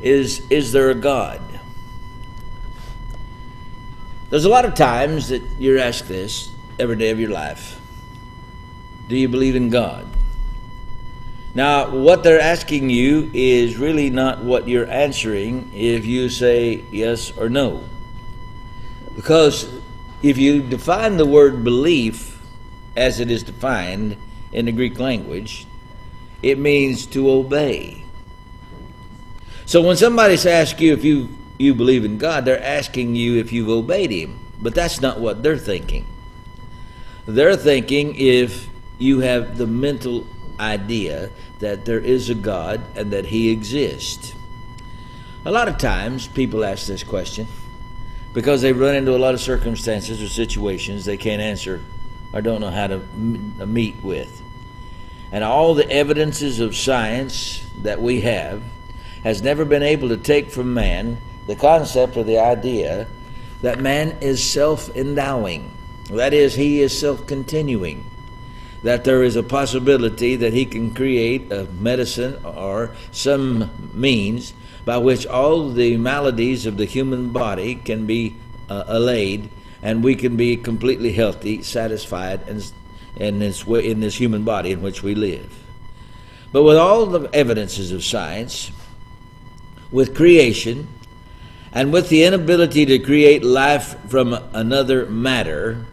is there a God? There's a lot of times that you're asked this every day of your life. Do you believe in God? Now, what they're asking you is really not what you're answering if you say yes or no. Because if you define the word belief as it is defined in the Greek language, it means to obey. So when somebody's asking you if you believe in God, they're asking you if you've obeyed Him. But that's not what they're thinking. They're thinking if you have the mental idea that there is a God and that He exists. A lot of times people ask this question because they run into a lot of circumstances or situations they can't answer or don't know how to meet with. And all the evidences of science that we have has never been able to take from man the concept or the idea that man is self-endowing. That is, he is self-continuing. That there is a possibility that he can create a medicine or some means by which all the maladies of the human body can be allayed, and we can be completely healthy, satisfied, and in this human body in which we live. But with all the evidences of science, with creation, and with the inability to create life from another matter,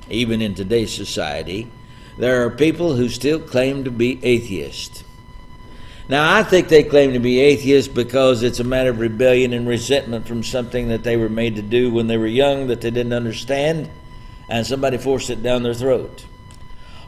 even in today's society, there are people who still claim to be atheists. Now, I think they claim to be atheists because it's a matter of rebellion and resentment from something that they were made to do when they were young that they didn't understand, and somebody forced it down their throat.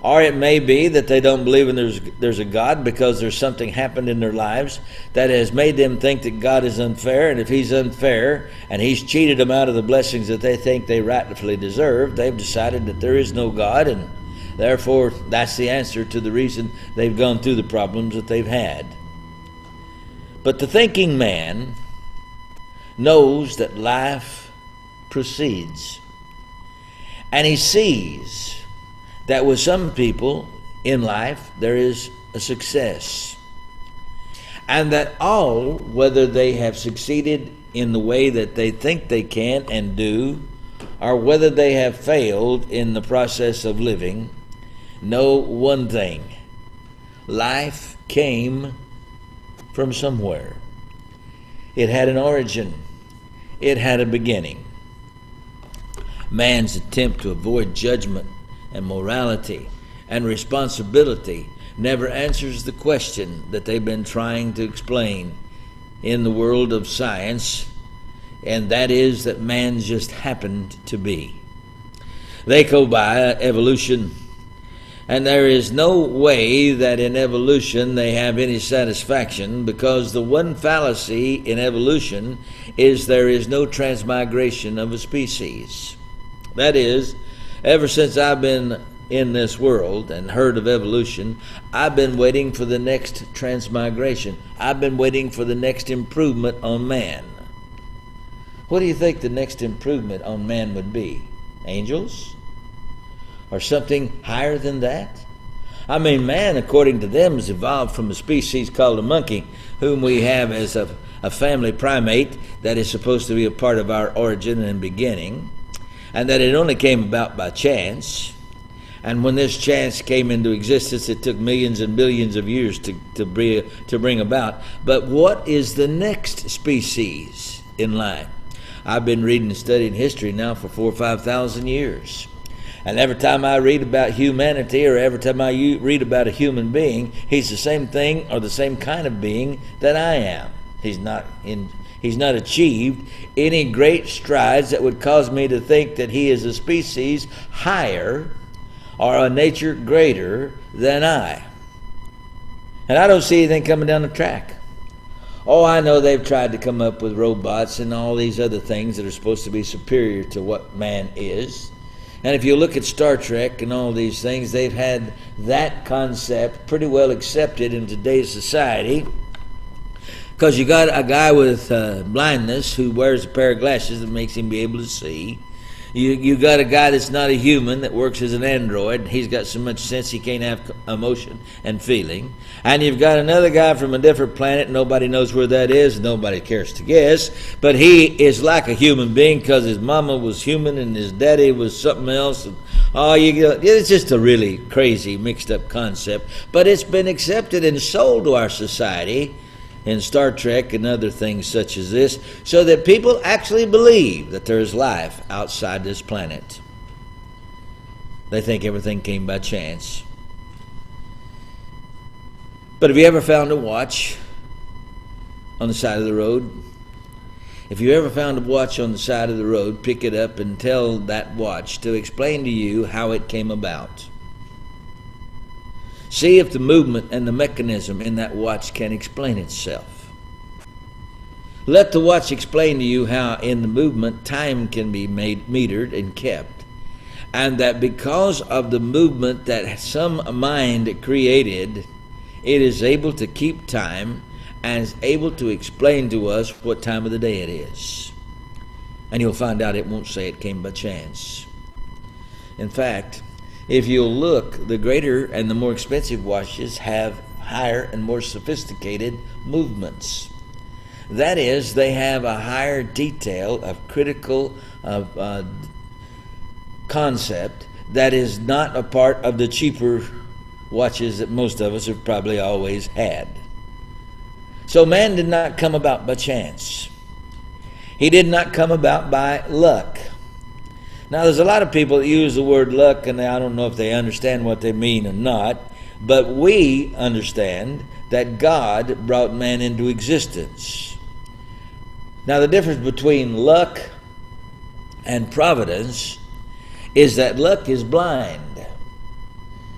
Or it may be that they don't believe there's a God because there's something happened in their lives that has made them think that God is unfair, and if He's unfair and He's cheated them out of the blessings that they think they rightfully deserve, they've decided that there is no God, and therefore that's the answer to the reason they've gone through the problems that they've had. But the thinking man knows that life proceeds, and he sees that with some people in life there is a success, and that all, whether they have succeeded in the way that they think they can and do, or whether they have failed in the process of living, know one thing: life came from somewhere. It had an origin. It had a beginning. Man's attempt to avoid judgment and morality and responsibility never answers the question that they've been trying to explain in the world of science, and that is that man just happened to be. They go by evolution, and there is no way that in evolution they have any satisfaction, because the one fallacy in evolution is there is no transmigration of a species. That is, ever since I've been in this world and heard of evolution, I've been waiting for the next transmigration. I've been waiting for the next improvement on man. What do you think the next improvement on man would be? Angels? Or something higher than that? I mean, man, according to them, has evolved from a species called a monkey, whom we have as a family primate that is supposed to be a part of our origin and beginning, and that it only came about by chance. And when this chance came into existence, it took millions and billions of years to bring about. But what is the next species in line? I've been reading and studying history now for 4,000 or 5,000 years. And every time I read about humanity, or every time I read about a human being, he's the same thing or the same kind of being that I am. He's not achieved any great strides that would cause me to think that he is a species higher or a nature greater than I. And I don't see anything coming down the track. Oh, I know they've tried to come up with robots and all these other things that are supposed to be superior to what man is. And if you look at Star Trek and all these things, they've had that concept pretty well accepted in today's society. Because you got a guy with blindness who wears a pair of glasses that makes him be able to see. You got a guy that's not a human that works as an android. He's got so much sense he can't have emotion and feeling. And you've got another guy from a different planet. Nobody knows where that is. Nobody cares to guess. But he is like a human being because his mama was human and his daddy was something else. And it's just a really crazy, mixed up concept. But it's been accepted and sold to our society in Star Trek and other things such as this, so that people actually believe that there is life outside this planet. They think everything came by chance. But have you ever found a watch on the side of the road? If you ever found a watch on the side of the road, pick it up and tell that watch to explain to you how it came about. See if the movement and the mechanism in that watch can explain itself. Let the watch explain to you how in the movement time can be metered and kept, and that because of the movement that some mind created, it is able to keep time and is able to explain to us what time of the day it is. And you'll find out it won't say it came by chance. In fact, if you'll look, the greater and the more expensive watches have higher and more sophisticated movements. That is, they have a higher detail of critical concept that is not a part of the cheaper watches that most of us have probably always had. So man did not come about by chance. He did not come about by luck. Now, there's a lot of people that use the word luck, and I don't know if they understand what they mean or not, but we understand that God brought man into existence. Now, the difference between luck and providence is that luck is blind.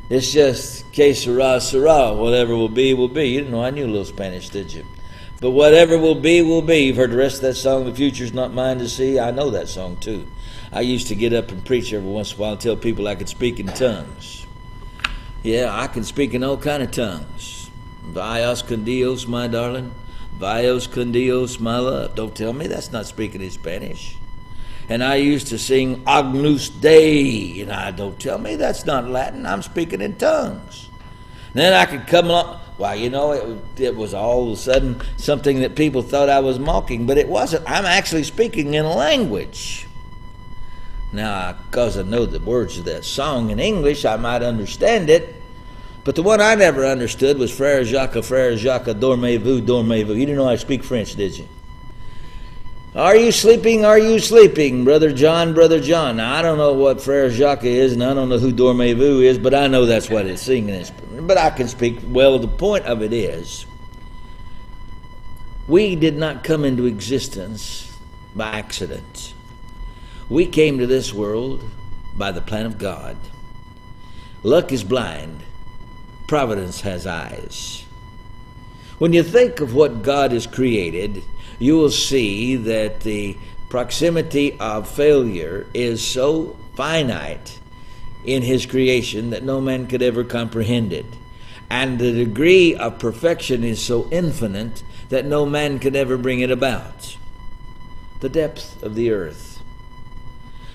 It's just que sera, sera. Whatever will be, will be. You didn't know I knew a little Spanish, did you? But whatever will be, will be. You've heard the rest of that song, The Future's Not Mine to See. I know that song, too. I used to get up and preach every once in a while and tell people I could speak in tongues. Yeah, I can speak in all kind of tongues. Vios con Dios, my darling. Vios con Dios, my love. Don't tell me that's not speaking in Spanish. And I used to sing Agnus Dei. And don't tell me that's not Latin. I'm speaking in tongues. And then I could come along. Well, it was all of a sudden something that people thought I was mocking, but it wasn't. I'm actually speaking in a language. Now, because I know the words of that song in English, I might understand it. But the one I never understood was Frère Jacques, dormez-vous, dormez-vous. You didn't know I speak French, did you? Are you sleeping? Are you sleeping? Brother John, Brother John. Now, I don't know what Frère Jacques is, and I don't know who dormez-vous is, but I know that's what it's singing. But I can speak. Well, the point of it is, we did not come into existence by accident. We came to this world by the plan of God. Luck is blind. Providence has eyes. When you think of what God has created, you will see that the proximity of failure is so finite in his creation that no man could ever comprehend it. And the degree of perfection is so infinite that no man could ever bring it about. The depth of the earth.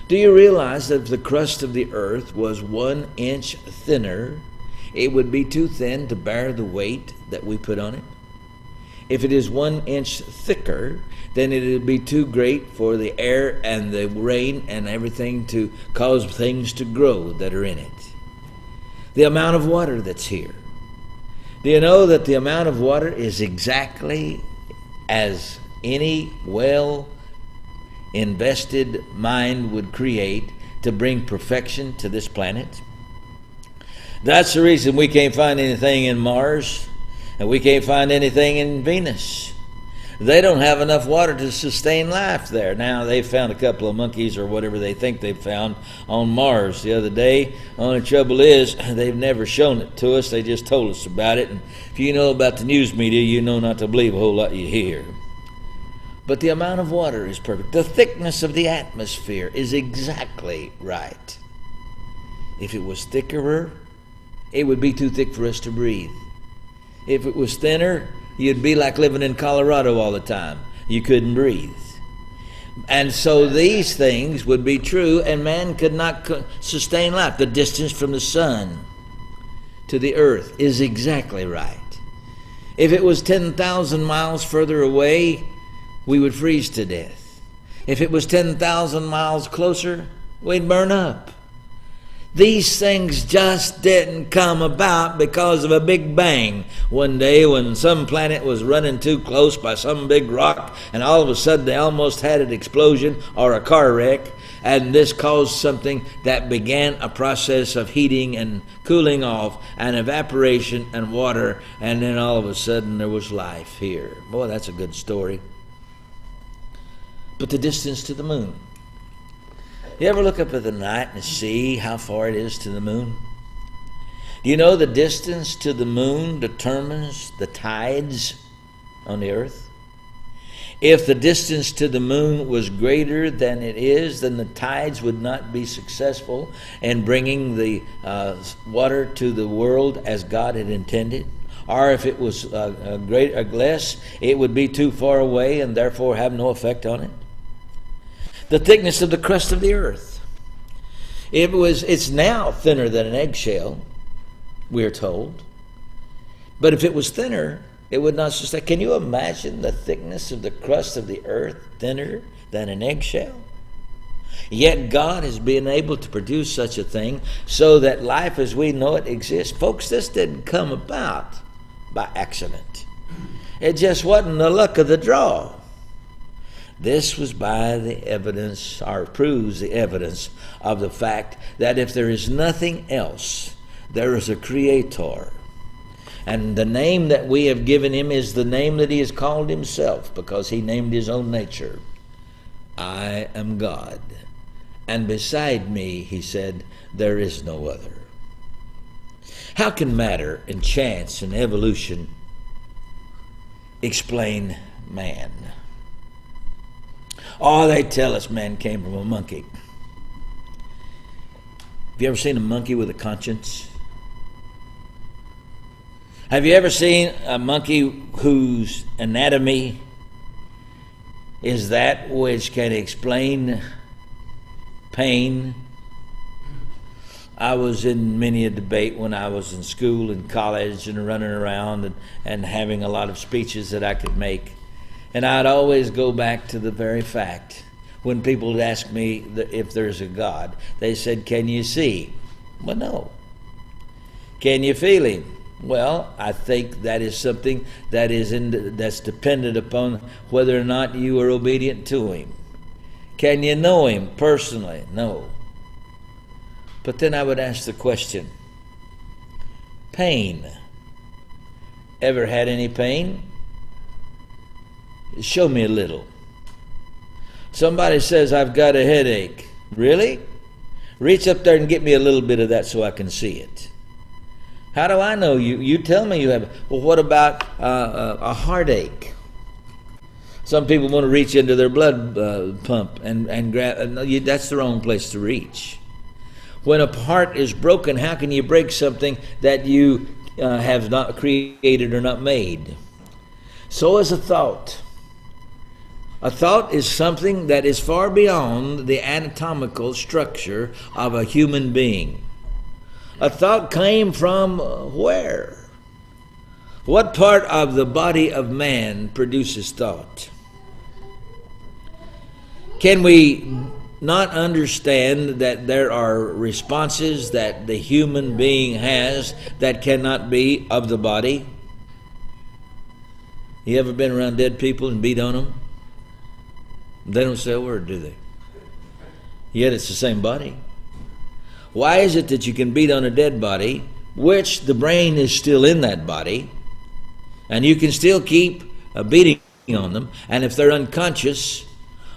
Do you realize that if the crust of the earth was 1 inch thinner, it would be too thin to bear the weight that we put on it? If it is 1 inch thicker, then it would be too great for the air and the rain and everything to cause things to grow that are in it. The amount of water that's here. Do you know that the amount of water is exactly as any well-invested mind would create to bring perfection to this planet? That's the reason we can't find anything in Mars, and we can't find anything in Venus. They don't have enough water to sustain life there. Now, they found a couple of monkeys or whatever they think they found on Mars the other day. Only trouble is, they've never shown it to us. They just told us about it. And if you know about the news media, you know not to believe a whole lot you hear. But the amount of water is perfect. The thickness of the atmosphere is exactly right. If it was thicker, it would be too thick for us to breathe. If it was thinner, you'd be like living in Colorado all the time. You couldn't breathe. And so these things would be true, and man could not sustain life. The distance from the sun to the earth is exactly right. If it was 10,000 miles further away, we would freeze to death. If it was 10,000 miles closer, we'd burn up. These things just didn't come about because of a big bang one day when some planet was running too close by some big rock, and all of a sudden they almost had an explosion or a car wreck, and this caused something that began a process of heating and cooling off and evaporation and water, and then all of a sudden there was life here. Boy, that's a good story. But the distance to the moon. You ever look up at the night and see how far it is to the moon? Do you know the distance to the moon determines the tides on the earth? If the distance to the moon was greater than it is, then the tides would not be successful in bringing the water to the world as God had intended. Or if it was less, it would be too far away and therefore have no effect on it. The thickness of the crust of the earth. It's now thinner than an eggshell, we're told. But if it was thinner, it would not sustain. Can you imagine the thickness of the crust of the earth thinner than an eggshell? Yet God has been able to produce such a thing so that life as we know it exists. Folks, this didn't come about by accident. It just wasn't the luck of the draw. This was by the evidence, or proves the evidence of the fact that if there is nothing else, there is a creator. And the name that we have given him is the name that he has called himself, because he named his own nature. I am God. And beside me, he said, there is no other. How can matter and chance and evolution explain man? Oh, they tell us man came from a monkey. Have you ever seen a monkey with a conscience? Have you ever seen a monkey whose anatomy is that which can explain pain? I was in many a debate when I was in school and college and running around and having a lot of speeches that I could make. And I'd always go back to the very fact when people would ask me if there's a God. They said, can you see? Well, no. Can you feel him? Well, I think that is something that that's dependent upon whether or not you are obedient to him. Can you know him personally? No. But then I would ask the question, pain. Ever had any pain? Show me a little. Somebody says, I've got a headache. Really? Reach up there and get me a little bit of that so I can see it. How do I know? You tell me you have. Well, what about a heartache? Some people want to reach into their blood pump and grab. That's the wrong place to reach. When a heart is broken, how can you break something that you have not created or not made? So is a thought. A thought is something that is far beyond the anatomical structure of a human being. A thought came from where? What part of the body of man produces thought? Can we not understand that there are responses that the human being has that cannot be of the body? You ever been around dead people and beat on them? They don't say a word, do they? Yet it's the same body. Why is it that you can beat on a dead body, which the brain is still in that body, and you can still keep beating on them, and if they're unconscious,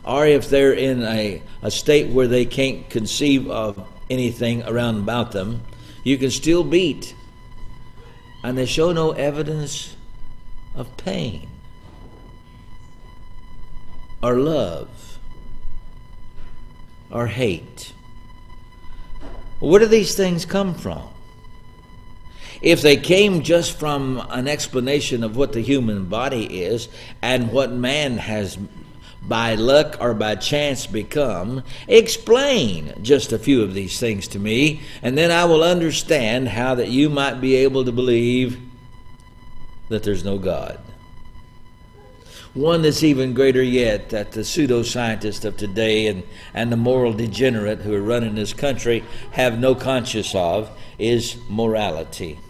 or if they're in a state where they can't conceive of anything around about them, you can still beat, and they show no evidence of pain or love or hate. Where do these things come from? If they came just from an explanation of what the human body is and what man has by luck or by chance become? Explain just a few of these things to me, and then I will understand how that you might be able to believe that there's no God. One that's even greater yet, that the pseudoscientists of today and the moral degenerate who are running this country have no conscience of, is morality.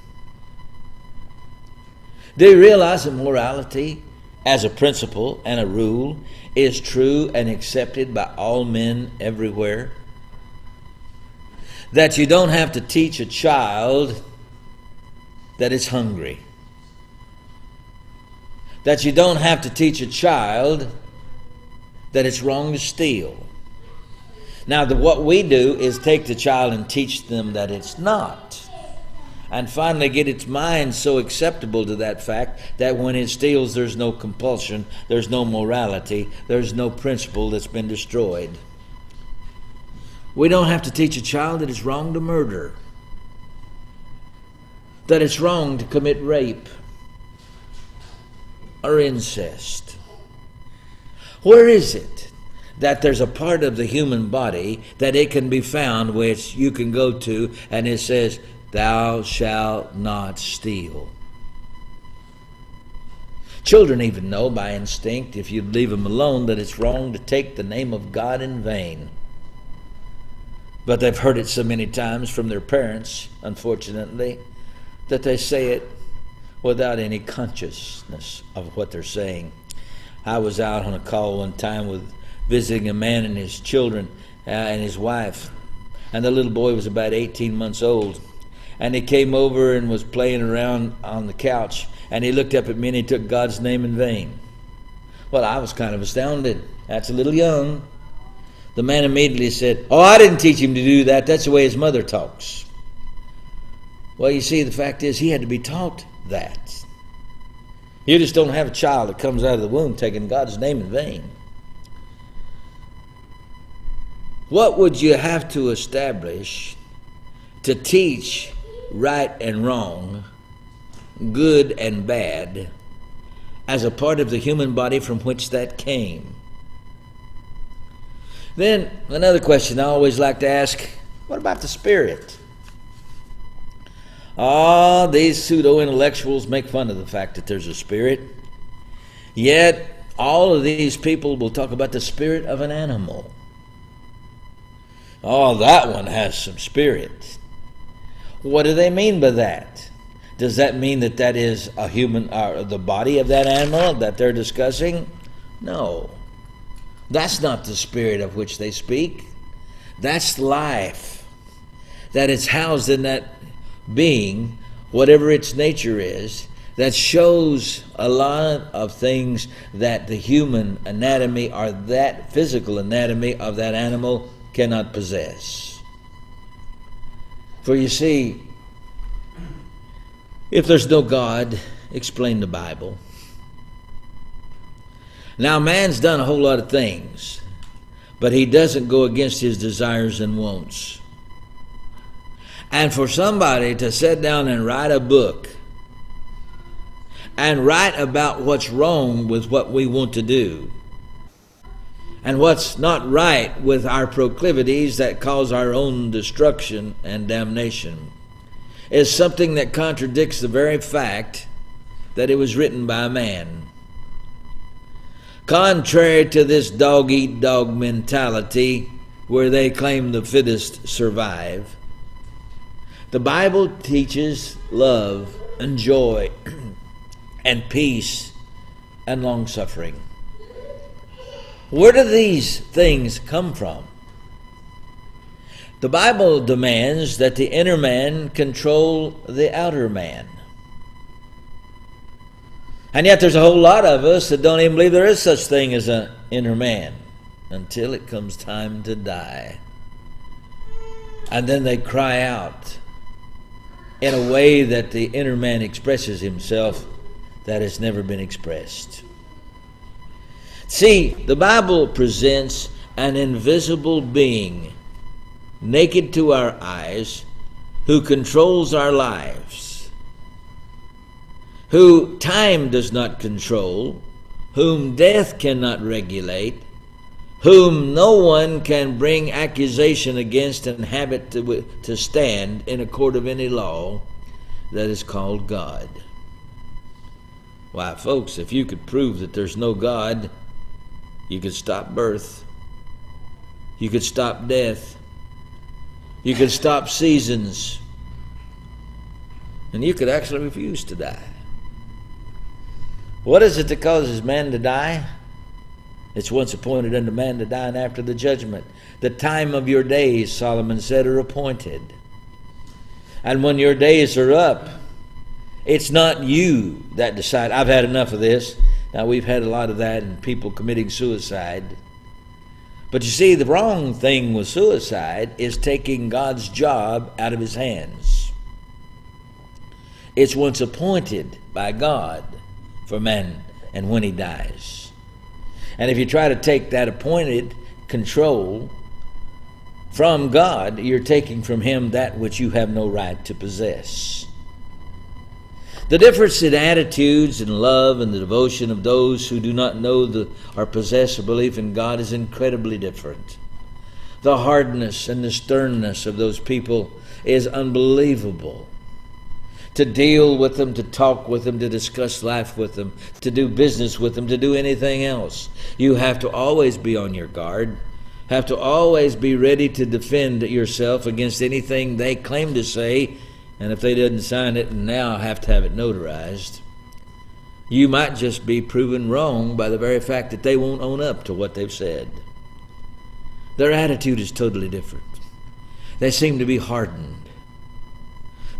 Do you realize that morality, as a principle and a rule, is true and accepted by all men everywhere? That you don't have to teach a child that it's hungry. That you don't have to teach a child that it's wrong to steal. Now, what we do is take the child and teach them that it's not. And finally get its mind so acceptable to that fact that when it steals, there's no compulsion, there's no morality, there's no principle that's been destroyed. We don't have to teach a child that it's wrong to murder, that it's wrong to commit rape or incest. Where is it that there's a part of the human body that it can be found which you can go to and it says, "Thou shalt not steal"? Children even know by instinct, if you leave them alone, that it's wrong to take the name of God in vain. But they've heard it so many times from their parents, unfortunately, that they say it without any consciousness of what they're saying. I was out on a call one time with visiting a man and his children and his wife, and the little boy was about 18 months old. And he came over and was playing around on the couch, and he looked up at me and he took God's name in vain. Well, I was kind of astounded. That's a little young. The man immediately said, "Oh, I didn't teach him to do that. That's the way his mother talks." Well, you see, the fact is he had to be taught that. You just don't have a child that comes out of the womb taking God's name in vain. What would you have to establish to teach right and wrong, good and bad, as a part of the human body from which that came? Then another question I always like to ask, what about the spirit? These pseudo-intellectuals make fun of the fact that there's a spirit. Yet all of these people will talk about the spirit of an animal. Oh, that one has some spirit. What do they mean by that? Does that mean that that is a human, or the body of that animal that they're discussing? No. That's not the spirit of which they speak. That's life. That it's housed in that being, whatever its nature is, that shows a lot of things that the human anatomy or that physical anatomy of that animal cannot possess. For you see, if there's no God, explain the Bible. Now, man's done a whole lot of things, but he doesn't go against his desires and wants. And for somebody to sit down and write a book and write about what's wrong with what we want to do and what's not right with our proclivities that cause our own destruction and damnation is something that contradicts the very fact that it was written by a man. Contrary to this dog-eat-dog mentality where they claim the fittest survive, the Bible teaches love and joy and peace and long-suffering. Where do these things come from? The Bible demands that the inner man control the outer man. And yet there's a whole lot of us that don't even believe there is such thing as an inner man until it comes time to die. And then they cry out in a way that the inner man expresses himself that has never been expressed. See, the Bible presents an invisible being, naked to our eyes, who controls our lives, who time does not control, whom death cannot regulate, whom no one can bring accusation against and have it to stand in a court of any law, that is called God. Why, folks, if you could prove that there's no God, you could stop birth. You could stop death. You could stop seasons. And you could actually refuse to die. What is it that causes man to die? It's once appointed unto man to die, and after the judgment. The time of your days, Solomon said, are appointed. And when your days are up, it's not you that decide. I've had enough of this. Now, we've had a lot of that and people committing suicide. But you see, the wrong thing with suicide is taking God's job out of his hands. It's once appointed by God for man and when he dies. And if you try to take that appointed control from God, you're taking from him that which you have no right to possess. The difference in attitudes and love and the devotion of those who do not know or possess a belief in God is incredibly different. The hardness and the sternness of those people is unbelievable. To deal with them, to talk with them, to discuss life with them, to do business with them, to do anything else, you have to always be on your guard, have to always be ready to defend yourself against anything they claim to say. And if they didn't sign it and now have to have it notarized, you might just be proven wrong by the very fact that they won't own up to what they've said. Their attitude is totally different. They seem to be hardened.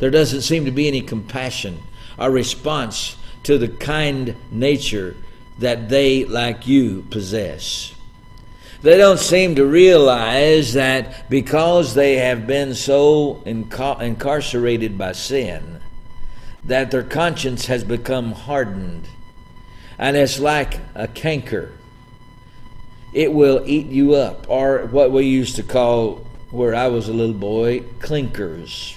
There doesn't seem to be any compassion or response to the kind nature that they, like you, possess. They don't seem to realize that because they have been so incarcerated by sin, that their conscience has become hardened. And it's like a canker. It will eat you up, or what we used to call, where I was a little boy, clinkers.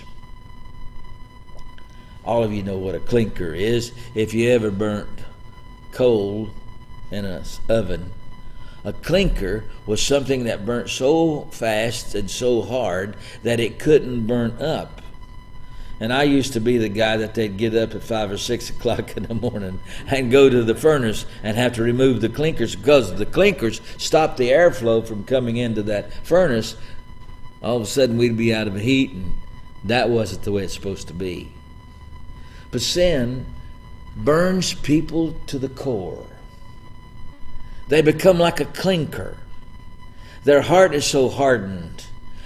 All of you know what a clinker is. If you ever burnt coal in an oven, a clinker was something that burnt so fast and so hard that it couldn't burn up. And I used to be the guy that they'd get up at 5 or 6 o'clock in the morning and go to the furnace and have to remove the clinkers, because the clinkers stopped the airflow from coming into that furnace. All of a sudden we'd be out of heat, and that wasn't the way it's supposed to be. But sin burns people to the core. They become like a clinker. Their heart is so hardened,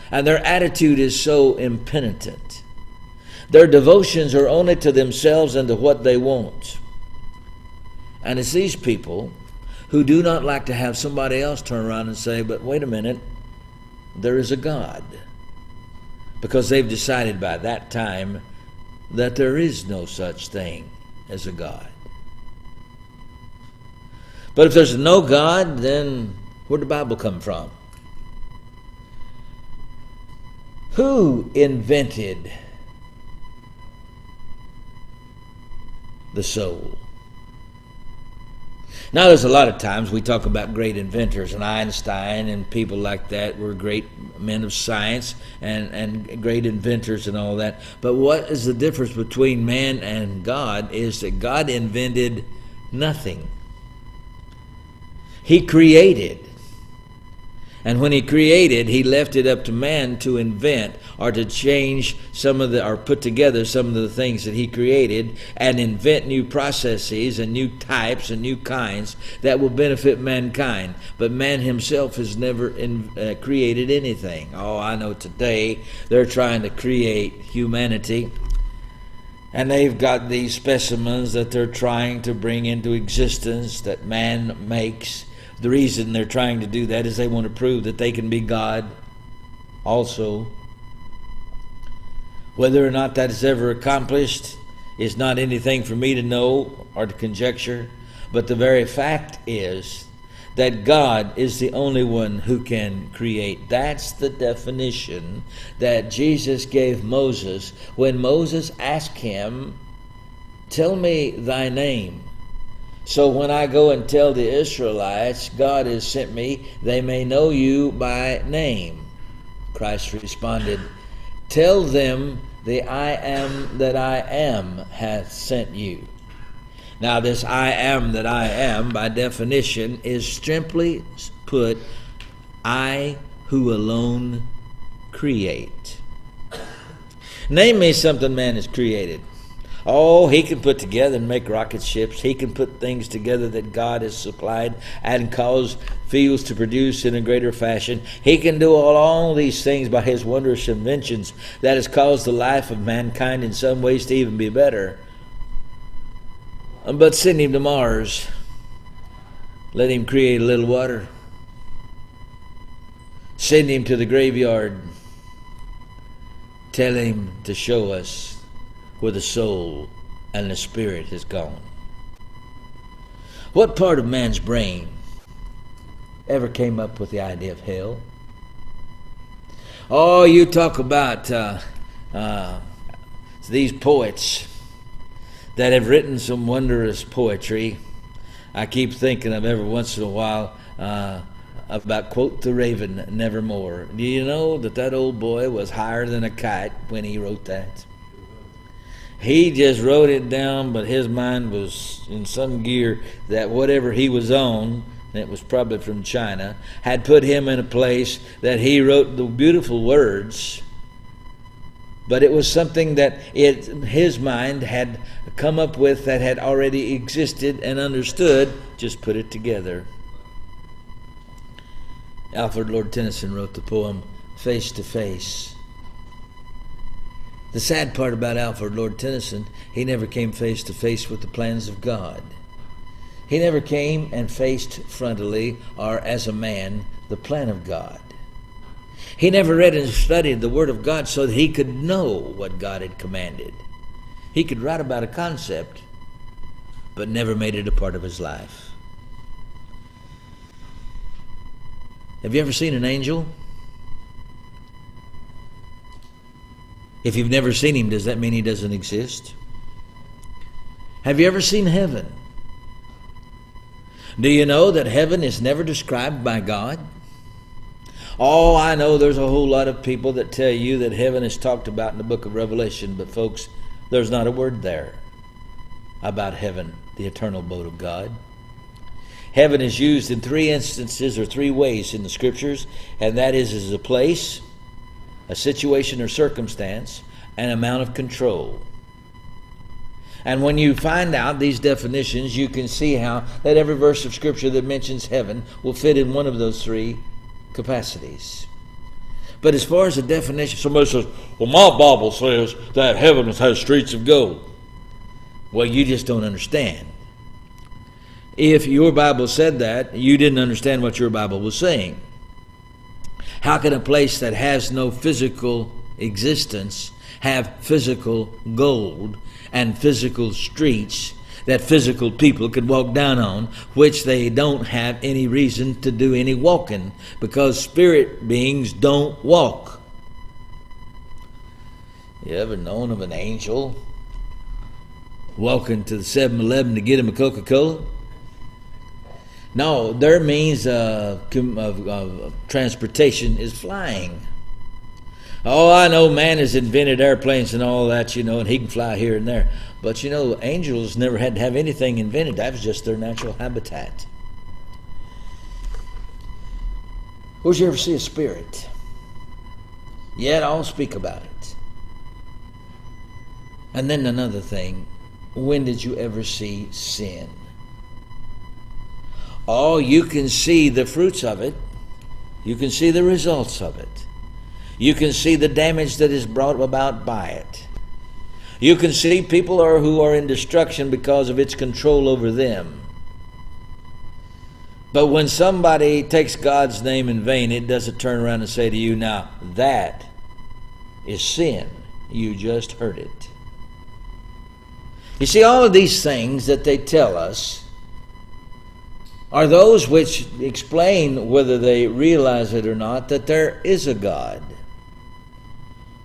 and their attitude is so impenitent. Their devotions are only to themselves and to what they want. And it's these people who do not like to have somebody else turn around and say, but wait a minute, there is a God. Because they've decided by that time that there is no such thing as a God. But if there's no God, then where'd the Bible come from? Who invented the soul? Now, there's a lot of times we talk about great inventors, and Einstein and people like that were great men of science and great inventors and all that. But what is the difference between man and God is that God invented nothing. He created. And when he created, he left it up to man to invent or to change some of the, or put together some of the things that he created and invent new processes and new types and new kinds that will benefit mankind. But man himself has never created anything. Oh, I know today they're trying to create humanity. And they've got these specimens that they're trying to bring into existence that man makes. The reason they're trying to do that is they want to prove that they can be God also. Whether or not that is ever accomplished is not anything for me to know or to conjecture, but the very fact is that God is the only one who can create. That's the definition that Jesus gave Moses when Moses asked him, "Tell me thy name." So when I go and tell the Israelites, God has sent me, they may know you by name. Christ responded, tell them the I am that I am hath sent you. Now this I am that I am, by definition, is simply put, I who alone create. Name me something man has created. Oh, he can put together and make rocket ships. He can put things together that God has supplied and cause fields to produce in a greater fashion. He can do all these things by his wondrous inventions that has caused the life of mankind in some ways to even be better. But send him to Mars. Let him create a little water. Send him to the graveyard. Tell him to show us where the soul and the spirit has gone. What part of man's brain ever came up with the idea of hell? Oh, you talk about these poets that have written some wondrous poetry. I keep thinking of every once in a while about quote the raven nevermore. Do you know that old boy was higher than a kite when he wrote that? He just wrote it down, but his mind was in some gear that whatever he was on, and it was probably from China, had put him in a place that he wrote the beautiful words, but it was something that his mind had come up with that had already existed and understood, just put it together. Alfred Lord Tennyson wrote the poem Face to Face. The sad part about Alfred Lord Tennyson, he never came face to face with the plans of God. He never came and faced frontally, or as a man, the plan of God. He never read and studied the Word of God so that he could know what God had commanded. He could write about a concept, but never made it a part of his life. Have you ever seen an angel? If you've never seen him, does that mean he doesn't exist? Have you ever seen heaven? Do you know that heaven is never described by God? Oh, I know there's a whole lot of people that tell you that heaven is talked about in the book of Revelation, but folks, there's not a word there about heaven, the eternal abode of God. Heaven is used in 3 instances or 3 ways in the scriptures, and that is as a place, a situation or circumstance, an amount of control. And when you find out these definitions, you can see how that every verse of Scripture that mentions heaven will fit in one of those 3 capacities. But as far as the definition, somebody says, well, my Bible says that heaven has streets of gold. Well, you just don't understand. If your Bible said that, you didn't understand what your Bible was saying. How can a place that has no physical existence have physical gold and physical streets that physical people could walk down on, which they don't have any reason to do any walking, because spirit beings don't walk? You ever known of an angel walking to the 7-Eleven to get him a Coca-Cola? No, their means of transportation is flying. Oh, I know man has invented airplanes and all that, and he can fly here and there. But angels never had to have anything invented. That was just their natural habitat. Where'd you ever see a spirit? Yet I'll speak about it. And then another thing, when did you ever see sin? Oh, you can see the fruits of it. You can see the results of it. You can see the damage that is brought about by it. You can see people who are in destruction because of its control over them. But when somebody takes God's name in vain, it doesn't turn around and say to you, now that is sin. You just heard it. You see, all of these things that they tell us are those which explain, whether they realize it or not, that there is a God.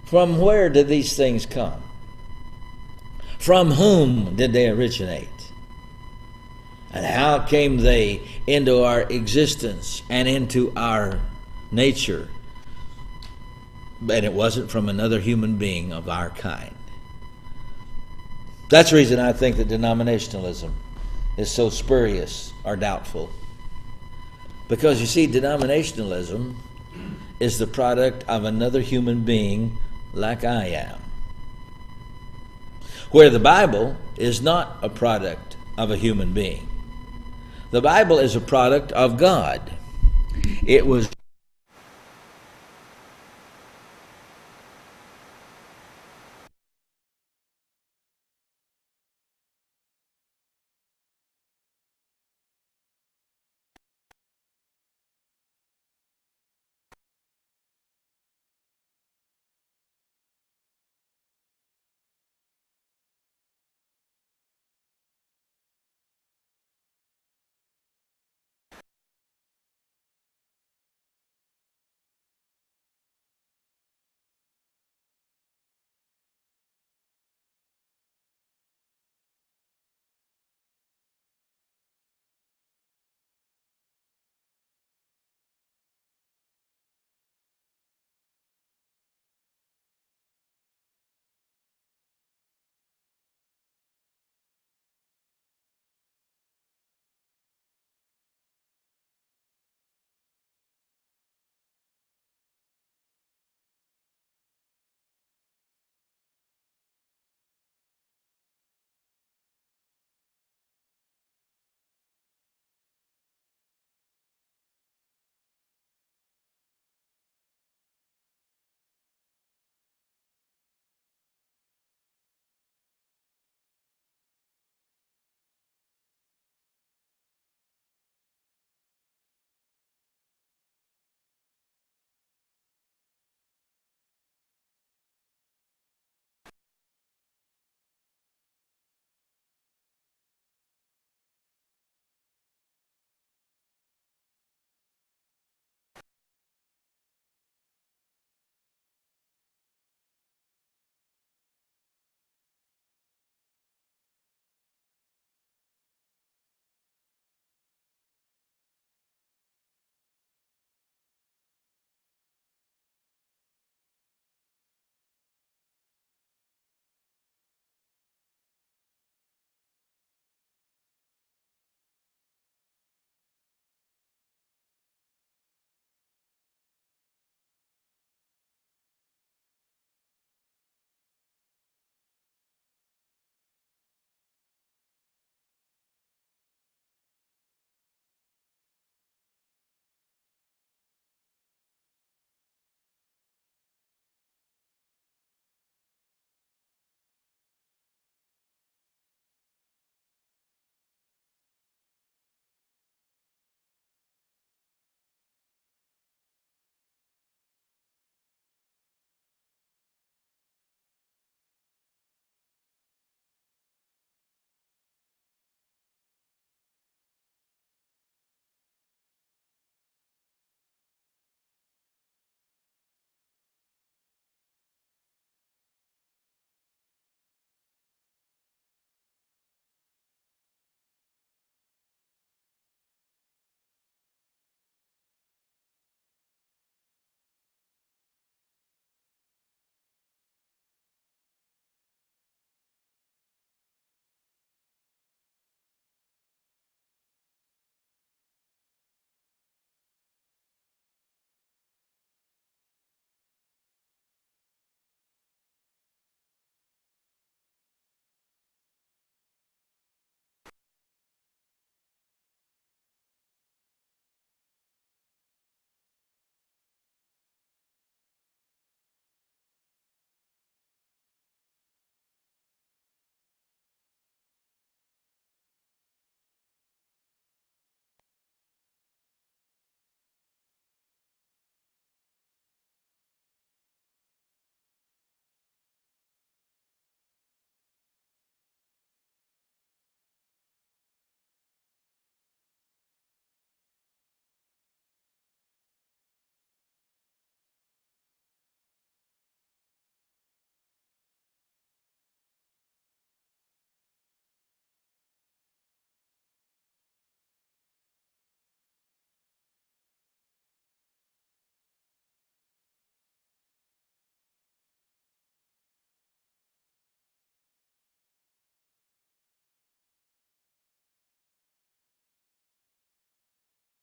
From where did these things come? From whom did they originate? And how came they into our existence and into our nature? And it wasn't from another human being of our kind. That's the reason I think that denominationalism is so spurious or doubtful. Because you see, denominationalism is the product of another human being like I am. Where the Bible is not a product of a human being. The Bible is a product of God. It was